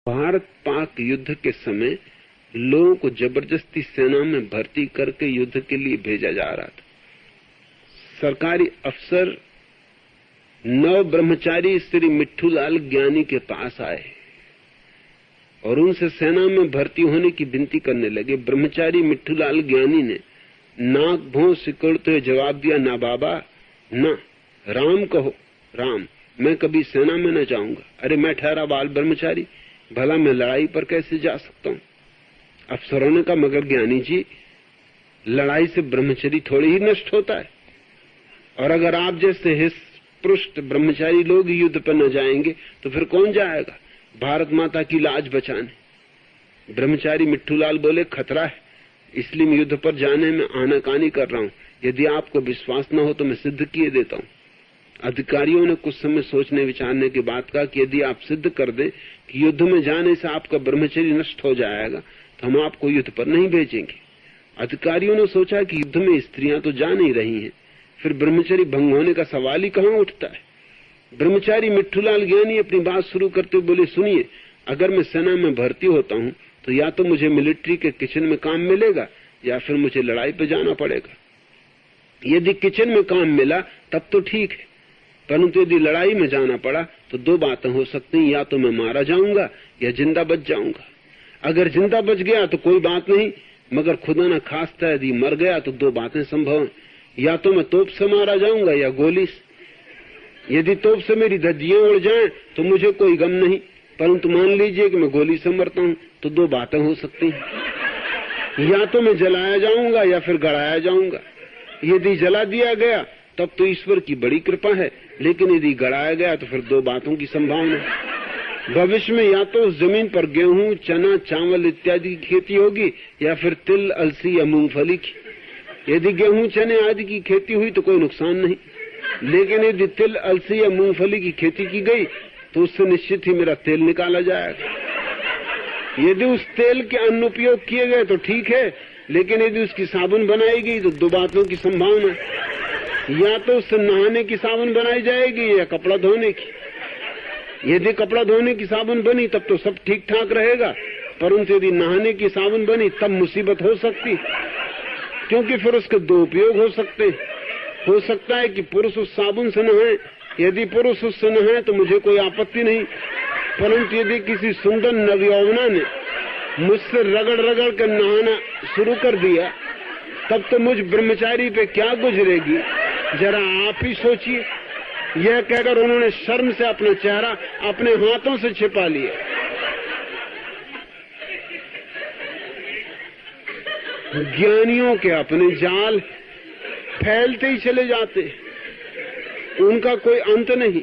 भारत पाक युद्ध के समय लोगों को जबरदस्ती सेना में भर्ती करके युद्ध के लिए भेजा जा रहा था। सरकारी अफसर नव ब्रह्मचारी श्री मिट्ठूलाल ज्ञानी के पास आए और उनसे सेना में भर्ती होने की विनती करने लगे। ब्रह्मचारी मिट्ठूलाल ज्ञानी ने नाक भौं सिकुड़ते हुए जवाब दिया, ना बाबा, ना, राम कहो, राम, मैं कभी सेना में न जाऊंगा। अरे मैं ठहरा बाल ब्रह्मचारी, भला मैं लड़ाई पर कैसे जा सकता हूं? अफसरों ने कहा, मगर ज्ञानी जी, लड़ाई से ब्रह्मचर्य थोड़ी ही नष्ट होता है, और अगर आप जैसे हितपृष्ट ब्रह्मचारी लोग युद्ध पर न जाएंगे तो फिर कौन जाएगा भारत माता की लाज बचाने? ब्रह्मचारी मिट्ठूलाल बोले, खतरा है, इसलिए मैं युद्ध पर जाने में आनाकानी कर रहा हूं। यदि आपको विश्वास न हो तो मैं सिद्ध किए देता हूं। अधिकारियों ने कुछ समय सोचने विचारने के बाद कहा कि यदि आप सिद्ध कर दें कि युद्ध में जाने से आपका ब्रह्मचर्य नष्ट हो जाएगा तो हम आपको युद्ध पर नहीं भेजेंगे। अधिकारियों ने सोचा कि युद्ध में स्त्रियां तो जा नहीं रही हैं, फिर ब्रह्मचर्य भंग होने का सवाल ही कहां उठता है। ब्रह्मचारी मिट्ठूलाल ज्ञानी अपनी बात शुरू करते हुए बोले, सुनिए, अगर मैं सेना में भर्ती होता हूं तो या तो मुझे मिलिट्री के किचन में काम मिलेगा या फिर मुझे लड़ाई पर जाना पड़ेगा। यदि किचन में काम मिला तब तो ठीक है, परंतु यदि लड़ाई में जाना पड़ा तो दो बातें हो सकती हैं, या तो मैं मारा जाऊंगा या जिंदा बच जाऊंगा। अगर जिंदा बच गया तो कोई बात नहीं, मगर खुदा न खास्ता यदि मर गया तो दो बातें संभव हैं, या तो मैं तोप से मारा जाऊंगा या गोली से। यदि तोप से मेरी धज्जियां उड़ जाएं तो मुझे कोई गम नहीं, परंतु मान लीजिए कि मैं गोली से मरता हूं तो दो बातें हो सकती हैं, या तो मैं जलाया जाऊंगा या फिर गड़ाया जाऊंगा। यदि जला दिया गया तब तो ईश्वर की बड़ी कृपा है, लेकिन यदि गड़ाया गया तो फिर दो बातों की संभावना। भविष्य में या तो उस जमीन पर गेहूं, चना, चावल इत्यादि की खेती होगी या फिर तिल, अलसी या मूंगफली की। यदि गेहूं, चने आदि की खेती हुई तो कोई नुकसान नहीं, लेकिन यदि तिल, अलसी या मूंगफली की खेती की गई तो उससे निश्चित ही मेरा तेल निकाला जाएगा। यदि उस तेल के अनुपयोग किए गए तो ठीक है, लेकिन यदि उसकी साबुन बनाई गई तो दो बातों की संभावना, या तो उससे नहाने की साबुन बनाई जाएगी या कपड़ा धोने की। यदि कपड़ा धोने की साबुन बनी तब तो सब ठीक ठाक रहेगा, परंतु यदि नहाने की साबुन बनी तब मुसीबत हो सकती, क्योंकि फिर उसके दो उपयोग हो सकते हैं। हो सकता है कि पुरुष उस साबुन से नहाए, यदि पुरुष उससे नहाए तो मुझे कोई आपत्ति नहीं, परंतु यदि किसी सुंदर नवयौवना ने मुझसे रगड़ रगड़ कर नहाना शुरू कर दिया तब तो मुझ ब्रह्मचारी पे क्या गुजरेगी, जरा आप ही सोचिए। यह कहकर उन्होंने शर्म से अपना चेहरा अपने हाथों से छिपा लिया। ज्ञानियों के अपने जाल फैलते ही चले जाते, उनका कोई अंत नहीं।